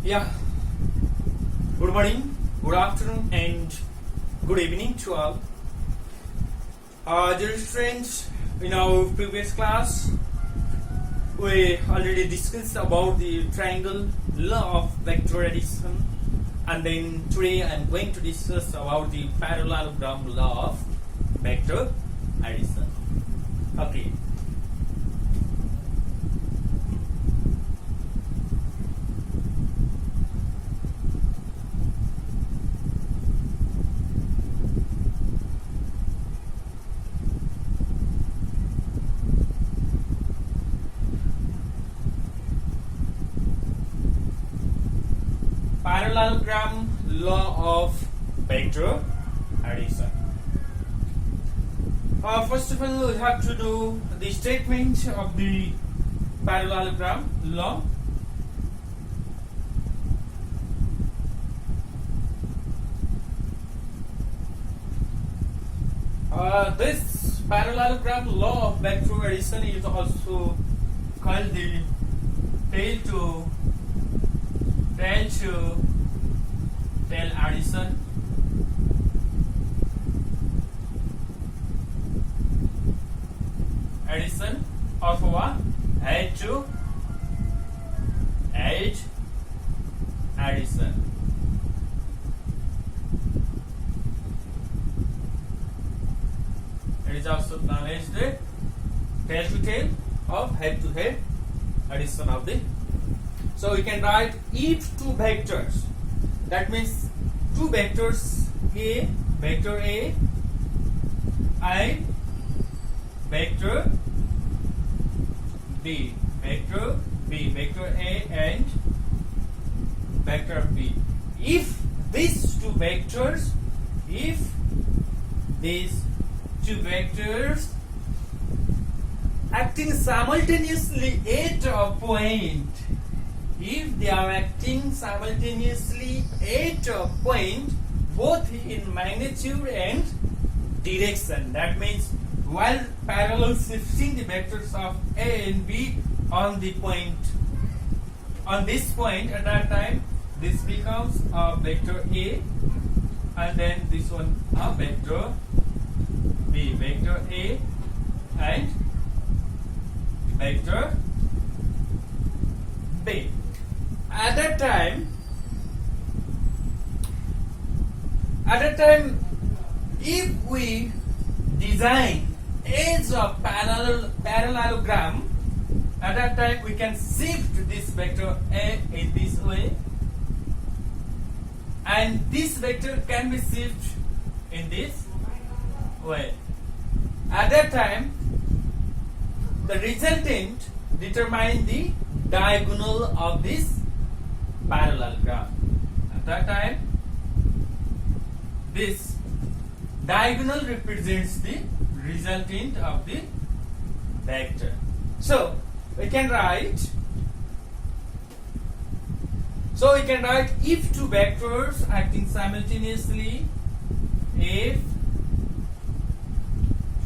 Yeah, good morning, good afternoon, and good evening to all. Dear friends, in our previous class, we already discussed about the triangle law of vector addition, and then today I am going to discuss about the parallelogram law of vector addition. Okay. Parallelogram law of vector addition. First of all, we have to do the statement of the parallelogram law. This parallelogram law of vector addition is also called the tail to tail addition. Addition of what? Head to edge addition. It is also known as the tail to tail of head to head addition of the. So we can write if two vectors, that means two vectors A, vector A and vector B, vector B, vector A and vector B. If these two vectors acting simultaneously at a point, if they are acting simultaneously at a point both in magnitude and direction, that means while parallel shifting the vectors of A and B on the point, on this point, at that time this becomes a vector A and then this one a vector B, vector A and vector B. At that time, if we design edge of parallelogram, at that time we can shift this vector A in this way, and this vector can be shifted in this way. At that time, the resultant determines the diagonal of this parallelogram. At that time, this diagonal represents the resultant of the vector. So we can write if two vectors acting simultaneously, if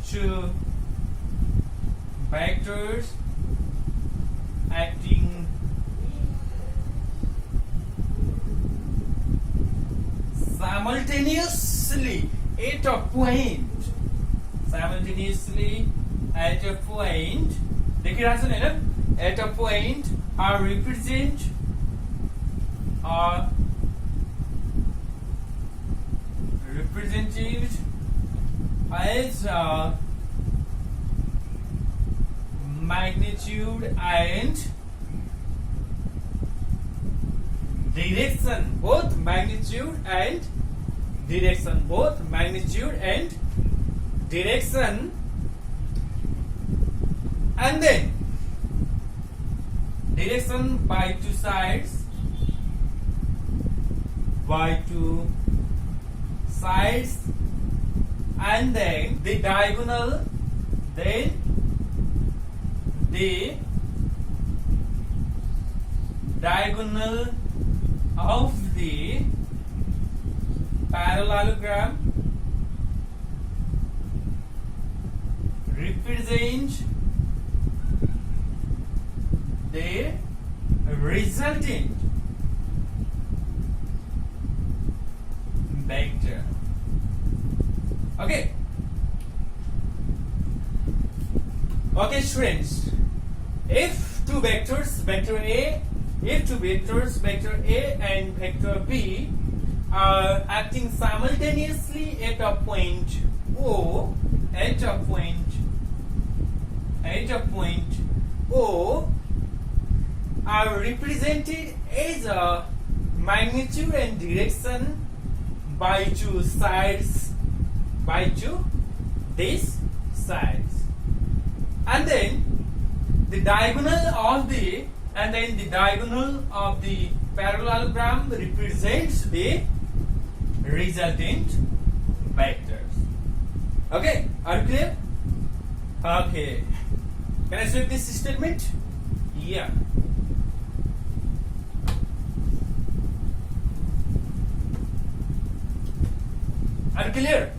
two vectors acting simultaneously at a point, देखिरहेको छ नि हैन, at a point are represented as magnitude and direction, both magnitude and direction, and then direction by two sides, and then the diagonal, of the parallelogram represent the resultant vector. Okay. Okay, students. If two vectors, vector A, if two vectors, vector A and vector B, are acting simultaneously at a point O, at a point O, are represented as a magnitude and direction by two sides, by these sides, and then the diagonal of the parallelogram represents the resultant vectors. Okay, are you clear? Okay, can I sweep this statement? Yeah. Are you clear?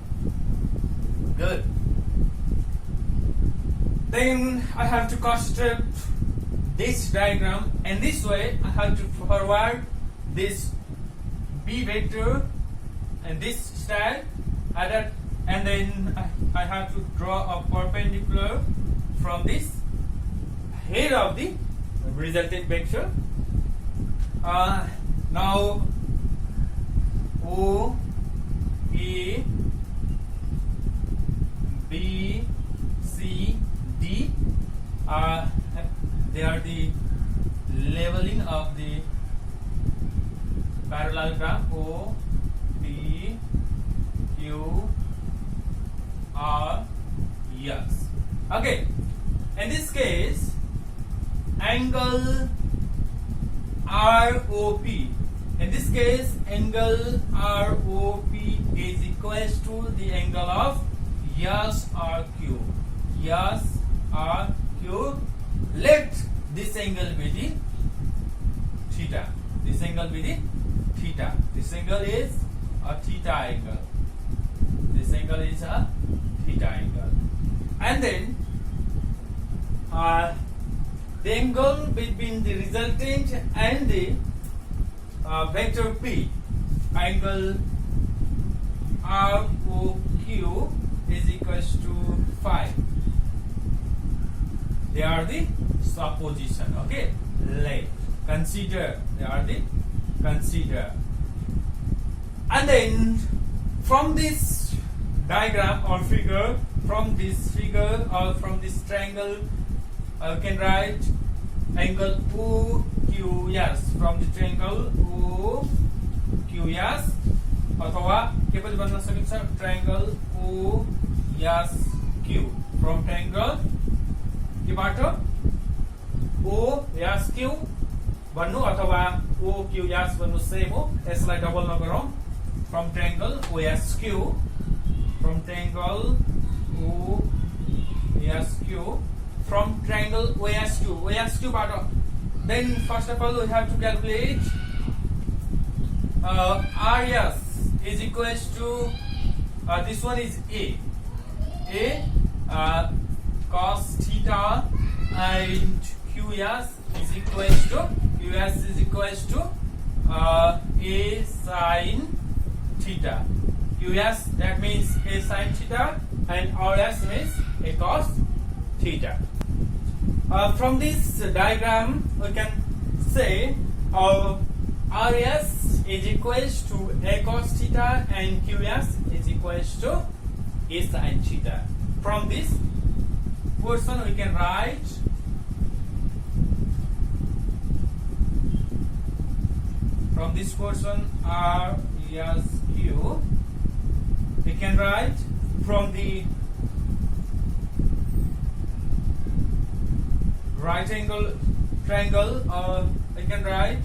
Good. Then I have to construct this diagram, and this way I have to forward this B vector and this style, and then I have to draw a perpendicular from this head of the resultant vector. Now O, A, B, C, D, they are the leveling of the parallelogram. O, P, Q, R, S. Okay, in this case, angle ROP. In this case, angle ROP is equals to the angle of SRQ. SRQ. Let this angle be the theta. This angle be the theta. This angle is a theta angle. This angle is a theta angle. And then the angle between the resultant and the vector P, angle ROQ is equals to phi. They are the supposition. Okay, consider. They are the consider. And then from this diagram or figure, from this figure or from this triangle, you can write angle OQS. From the triangle OQS, अथवा के पनि भन्न सकिन्छ triangle OSQ. From triangle केबाट OSQ भन्नु अथवा OQS भन्नु same हो, यसलाई double नगरौं. From triangle OSQ, from triangle OSQ, from triangle OSQ बाट, then first of all we have to calculate RS is equals to this one is A cos theta, and QS is equals to A sin theta. QS, that means A sin theta, and RS means A cos theta. From this diagram we can say RS is equals to A cos theta and QS is equals to A sin theta. From this portion we can write from this portion RSQ, we can write from the right angle triangle, we can write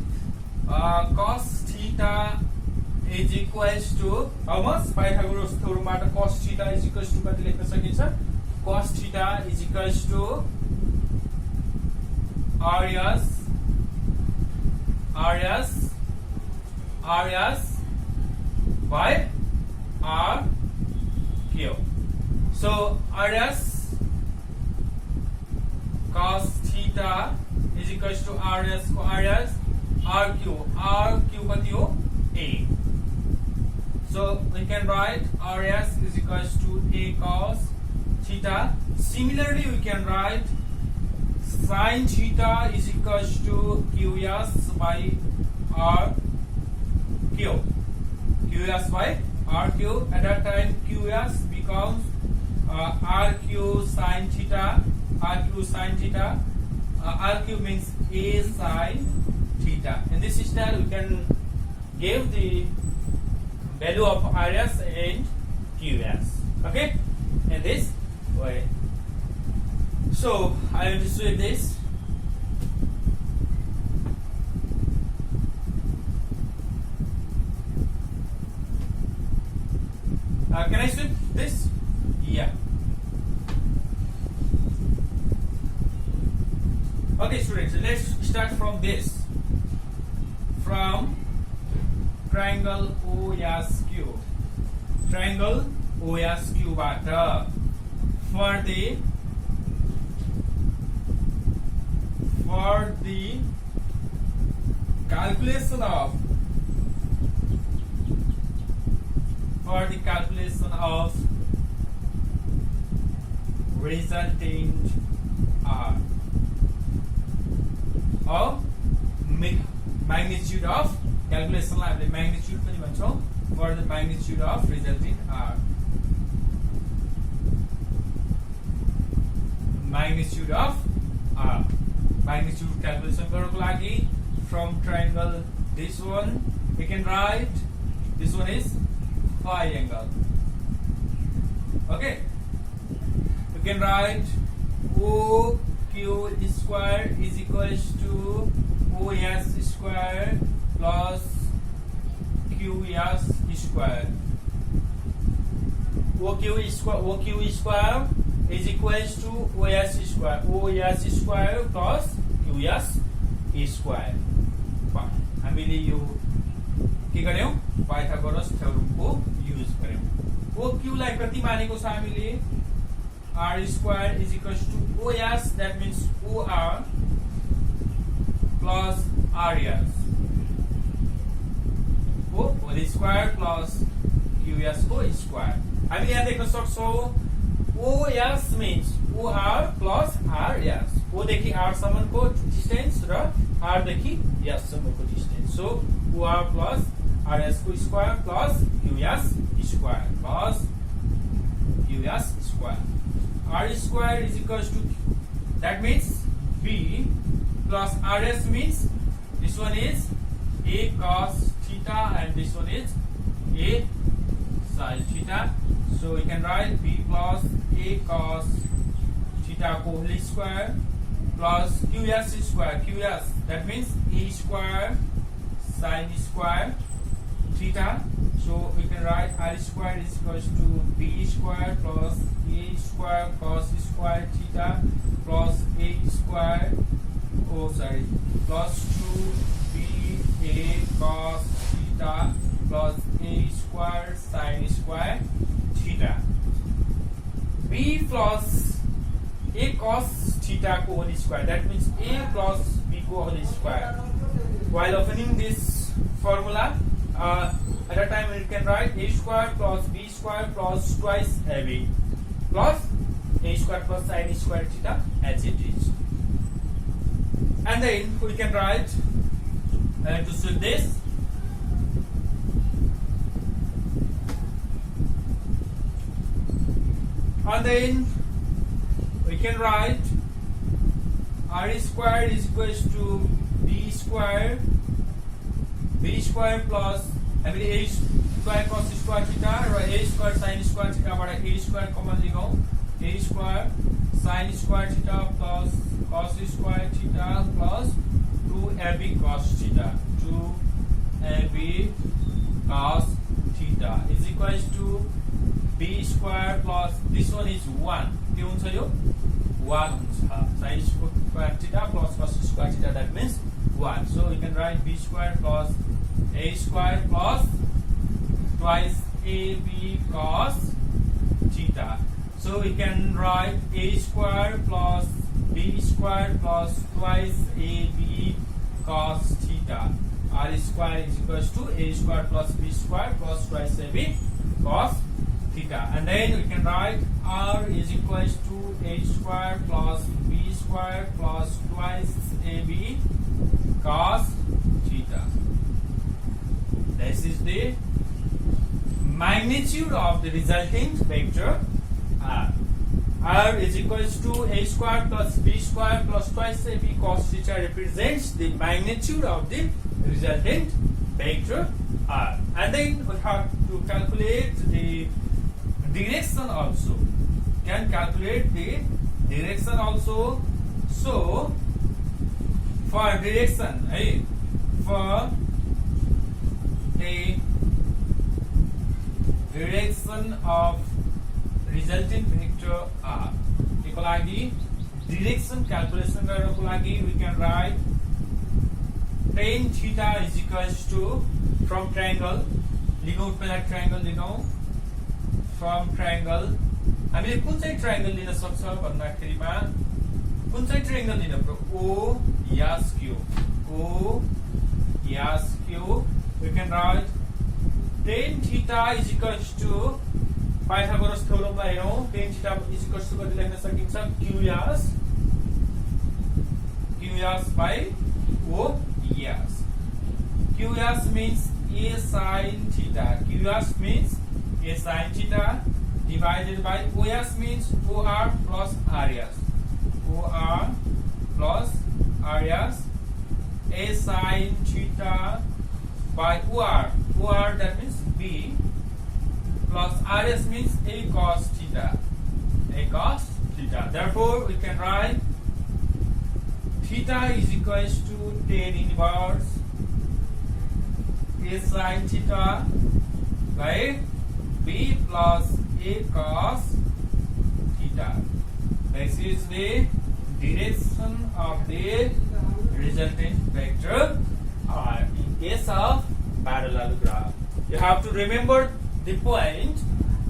cos theta is equals to almost Pythagoras theorem बाट cos theta is equals to कति लेख्न सकिन्छ? Cos theta is equals to RS by RQ. So RS cos theta is equals to RS RQ कति हो? A. So we can write RS is equals to A cos theta. Similarly, we can write sin theta is equals to QS by RQ. QS by RQ. At that time, QS becomes RQ sin theta. RQ sin theta. RQ means A sin theta. In this style, we can give the value of RS and QS. Okay, in this way. So I will just do this. Can I sweep this? Yeah. Okay, students, let's start from this. From triangle OSQ. Triangle OSQ but for the calculation of resultant R of magnitude of calculation lie magnitude पनि भन्छौं for the magnitude of resultant R. Magnitude of R. Magnitude calculation गर्नको लागि from triangle this one we can write this one is phi angle. Okay, we can write OQ square is equals to OS square plus QS square. OQ square is equals to OS square. OS square plus QS square. हामीले यो के गर्यौं Pythagoras थ्योरमको use गर्यौं. OQ लाई कति मानेको छ हामीले R square is equals to OS, that means OR plus RS. O whole square plus QS whole square. हामीले यहाँ देख्न सक्छौं OS means OR plus RS. O देखि R सम्मको डिस्टेन्स र R देखि S सम्मको distance. So OR plus RS को square plus QS square plus QS square. R square is equals to, that means B plus RS means this one is A cos theta and this one is A sin theta. So we can write B plus A cos theta whole square plus QS square. QS, that means A square sin square theta. So we can write R square is equals to B square plus A square cos square theta plus A square plus 2BA cos theta plus A square sin square theta. B plus A cos theta को whole square, that means A plus B को whole square. While opening this formula, at a time we can write A square plus B square plus twice AB plus A square plus sin square theta as it is. And then we can write to solve this. And then we can write R square is equals to B square plus A square cos square theta र A square sin square theta बाट A square common लिगौं. A square sin square theta plus cos square theta plus 2AB cos theta. 2AB cos theta is equals to B square plus this one is 1. के हुन्छ यो 1 हुन्छ. Sin square theta plus cos square theta, that means 1. So we can write B square plus A square plus twice AB cos theta. So we can write A square plus B square plus twice AB cos theta. r square is equals to a square plus b square plus twice ab cos theta. And then we can write r is equals to a square plus b square plus twice ab cos theta. This is the magnitude of the resultant vector r. R is equals to a square plus b square plus twice ab cos theta represents the magnitude of the resultant vector r. And then we have to calculate the direction also. Can calculate the direction also. So for direction, for the direction of resultant vector r को लागि direction calculation गर्नको लागि we can write tan theta is equals to from triangle लिगौं पहिला triangle लिगौं from triangle हामीले कुन चाहिँ triangle लिन सक्छ भन्दाखेरिमा कुन चाहिँ triangle लिन पर्यो o yes q o yes q we can write tan theta is equals to Pythagoras theoremमा हेरौं tan theta is equals to कति लेख्न सकिन्छ qs by o yes. qs means a sin theta. qs means a sin theta divided by os means or plus rs. or plus rs a sin theta by or that means b plus rs means a cos theta. a cos theta. Therefore, we can write theta is equals to tan inverse a sin theta by b plus a cos theta. This is the direction of the resultant vector r in case of parallelogram. You have to remember the point.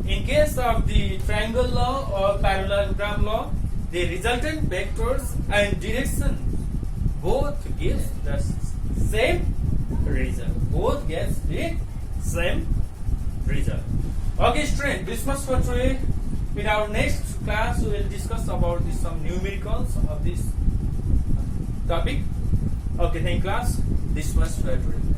In case of the triangle law or parallelogram law, the resultant vectors and direction both gives the same result. Both gets the same result. Okay, students, this much for today. In our next class, we will discuss about some numericals of this topic. Okay, thank you, class. This much for today.